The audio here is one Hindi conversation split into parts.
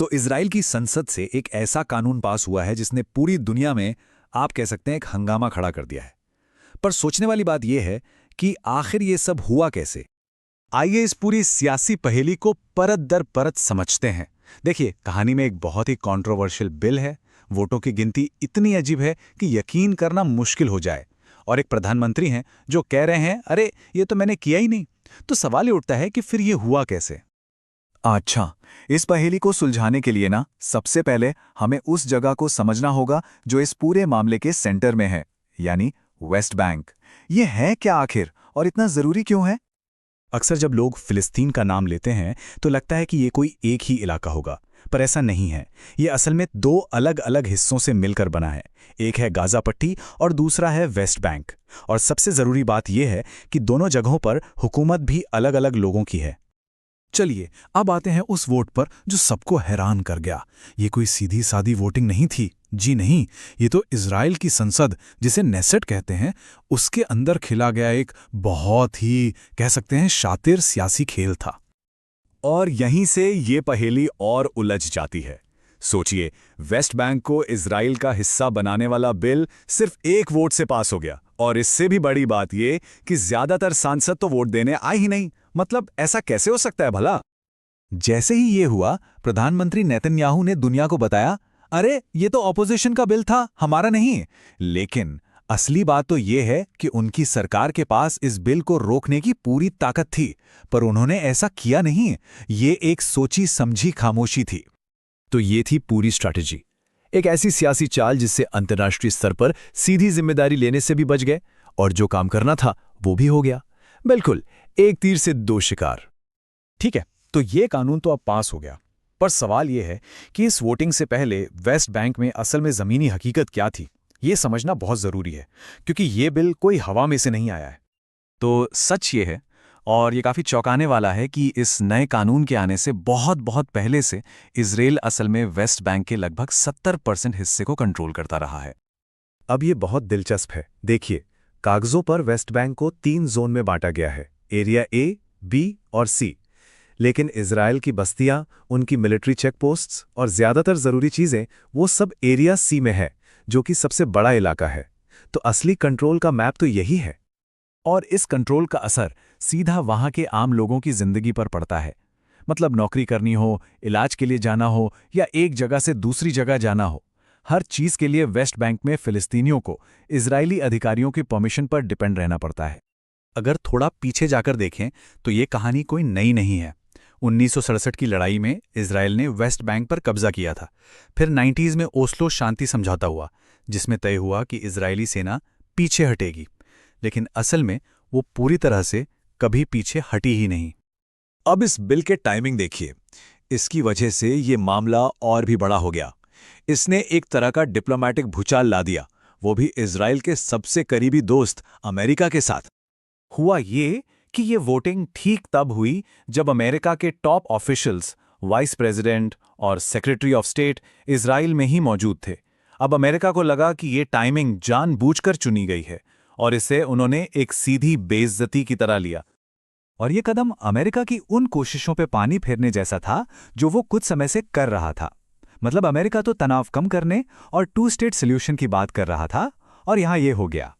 तो इजराइल की संसद से एक ऐसा कानून पास हुआ है जिसने पूरी दुनिया में आप कह सकते हैं एक हंगामा खड़ा कर दिया है। पर सोचने वाली बात यह है कि आखिर ये सब हुआ कैसे। आइए इस पूरी सियासी पहेली को परत दर परत समझते हैं। देखिए, कहानी में एक बहुत ही कंट्रोवर्शियल बिल है। वोटों की गिनती इतनी अजीब है कि यकीन करना मुश्किल हो जाए। और एक प्रधानमंत्री हैं जो कह रहे हैं, अरे ये तो मैंने किया ही नहीं। तो सवाल ये उठता है कि फिर ये हुआ कैसे। अच्छा, इस पहेली को सुलझाने के लिए सबसे पहले हमें उस जगह को समझना होगा जो इस पूरे मामले के सेंटर में है, यानी वेस्ट बैंक। ये है क्या आखिर, और इतना जरूरी क्यों है? अक्सर जब लोग फिलिस्तीन का नाम लेते हैं तो लगता है कि ये कोई एक ही इलाका होगा, पर ऐसा नहीं है। ये असल में दो अलग अलग हिस्सों से मिलकर बना है। एक है गाजा पट्टी और दूसरा है वेस्ट बैंक। और सबसे जरूरी बात यह है कि दोनों जगहों पर हुकूमत भी अलग अलग लोगों की है। चलिए अब आते हैं उस वोट पर जो सबको हैरान कर गया। ये कोई सीधी सादी वोटिंग नहीं थी, जी नहीं। ये तो इजराइल की संसद, जिसे नेसेट कहते हैं, उसके अंदर खिला गया एक बहुत ही कह सकते हैं शातिर सियासी खेल था। और यहीं से ये पहेली और उलझ जाती है। सोचिए, वेस्ट बैंक को इजराइल का हिस्सा बनाने वाला बिल सिर्फ एक वोट से पास हो गया, और इससे भी बड़ी बात ये कि ज्यादातर सांसद तो वोट देने आए ही नहीं। मतलब ऐसा कैसे हो सकता है भला? जैसे ही ये हुआ, प्रधानमंत्री नेतन्याहू ने दुनिया को बताया, अरे ये तो ऑपोजिशन का बिल था, हमारा नहीं। लेकिन असली बात तो ये है कि उनकी सरकार के पास इस बिल को रोकने की पूरी ताकत थी, पर उन्होंने ऐसा किया नहीं। ये एक सोची समझी खामोशी थी। तो ये थी पूरी स्ट्रैटेजी, एक ऐसी सियासी चाल जिससे अंतर्राष्ट्रीय स्तर पर सीधी जिम्मेदारी लेने से भी बच गए, और जो काम करना था वो भी हो गया। बिल्कुल, एक तीर से दो शिकार। ठीक है, तो ये कानून तो अब पास हो गया, पर सवाल ये है कि इस वोटिंग से पहले वेस्ट बैंक में असल में ज़मीनी हकीकत क्या थी। ये समझना बहुत ज़रूरी है, क्योंकि ये बिल कोई हवा में से नहीं आया है। तो सच ये है, और ये काफ़ी चौंकाने वाला है, कि इस नए कानून के आने से बहुत बहुत पहले से इजराइल असल में वेस्ट बैंक के लगभग 70% हिस्से को कंट्रोल करता रहा है। अब ये बहुत दिलचस्प है। देखिए, कागजों पर वेस्ट बैंक को 3 जोन में बांटा गया है, एरिया ए, बी और सी। लेकिन इजराइल की बस्तियां, उनकी मिलिट्री चेकपोस्ट्स और ज्यादातर जरूरी चीजें वो सब एरिया सी में है, जो कि सबसे बड़ा इलाका है। तो असली कंट्रोल का मैप तो यही है। और इस कंट्रोल का असर सीधा वहां के आम लोगों की जिंदगी पर पड़ता है। मतलब नौकरी करनी हो, इलाज के लिए जाना हो, या एक जगह से दूसरी जगह जाना हो, हर चीज के लिए वेस्ट बैंक में फिलिस्तीनियों को इजरायली अधिकारियों की परमिशन पर डिपेंड रहना पड़ता है। अगर थोड़ा पीछे जाकर देखें तो ये कहानी कोई नई नहीं है। 1967 की लड़ाई में इजराइल ने वेस्ट बैंक पर कब्जा किया था। फिर 90s में ओस्लो शांति समझौता हुआ, जिसमें तय हुआ कि इजरायली सेना पीछे हटेगी। लेकिन असल में वो पूरी तरह से कभी पीछे हटी ही नहीं। अब इस बिल के टाइमिंग देखिए। इसकी वजह से ये मामला और भी बड़ा हो गया। इसने एक तरह का डिप्लोमेटिक भूचाल ला दिया, वो भी इजराइल के सबसे करीबी दोस्त अमेरिका के साथ। हुआ ये कि ये वोटिंग ठीक तब हुई जब अमेरिका के टॉप ऑफिशियल्स, वाइस प्रेसिडेंट और सेक्रेटरी ऑफ स्टेट इजराइल में ही मौजूद थे। अब अमेरिका को लगा कि ये टाइमिंग जानबूझकर चुनी गई है, और इसे उन्होंने एक सीधी बेइज्जती की तरह लिया। और ये कदम अमेरिका की उन कोशिशों पे पानी फेरने जैसा था जो वो कुछ समय से कर रहा था। मतलब अमेरिका तो तनाव कम करने और 2 स्टेट सॉल्यूशन की बात कर रहा था, और यहां ये हो गया।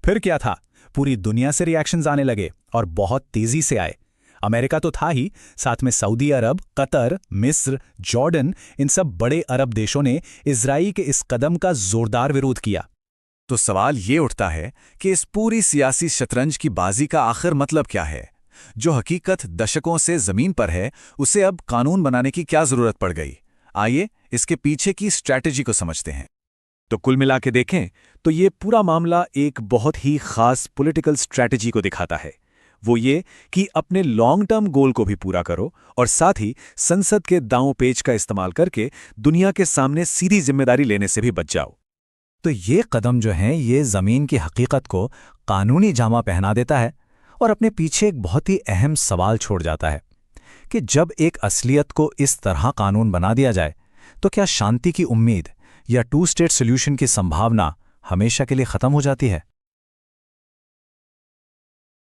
फिर क्या था, पूरी दुनिया से रिएक्शंस आने लगे, और बहुत तेजी से आए। अमेरिका तो था ही, साथ में सऊदी अरब, कतर, मिस्र, जॉर्डन, इन सब बड़े अरब देशों ने इजराइल के इस कदम का जोरदार विरोध किया। तो सवाल ये उठता है कि इस पूरी सियासी शतरंज की बाजी का आखिर मतलब क्या है? जो हकीकत दशकों से जमीन पर है, उसे अब कानून बनाने की क्या जरूरत पड़ गई? आइए इसके पीछे की स्ट्रैटेजी को समझते हैं। तो कुल मिला के देखें तो ये पूरा मामला एक बहुत ही खास पॉलिटिकल स्ट्रैटेजी को दिखाता है। वो ये कि अपने लॉन्ग टर्म गोल को भी पूरा करो, और साथ ही संसद के दांव पेच का इस्तेमाल करके दुनिया के सामने सीधी जिम्मेदारी लेने से भी बच जाओ। तो ये कदम जो है, ये ज़मीन की हकीकत को कानूनी जामा पहना देता है, और अपने पीछे एक बहुत ही अहम सवाल छोड़ जाता है कि जब एक असलियत को इस तरह कानून बना दिया जाए, तो क्या शांति की उम्मीद या 2 स्टेट सॉल्यूशन की संभावना हमेशा के लिए ख़त्म हो जाती है?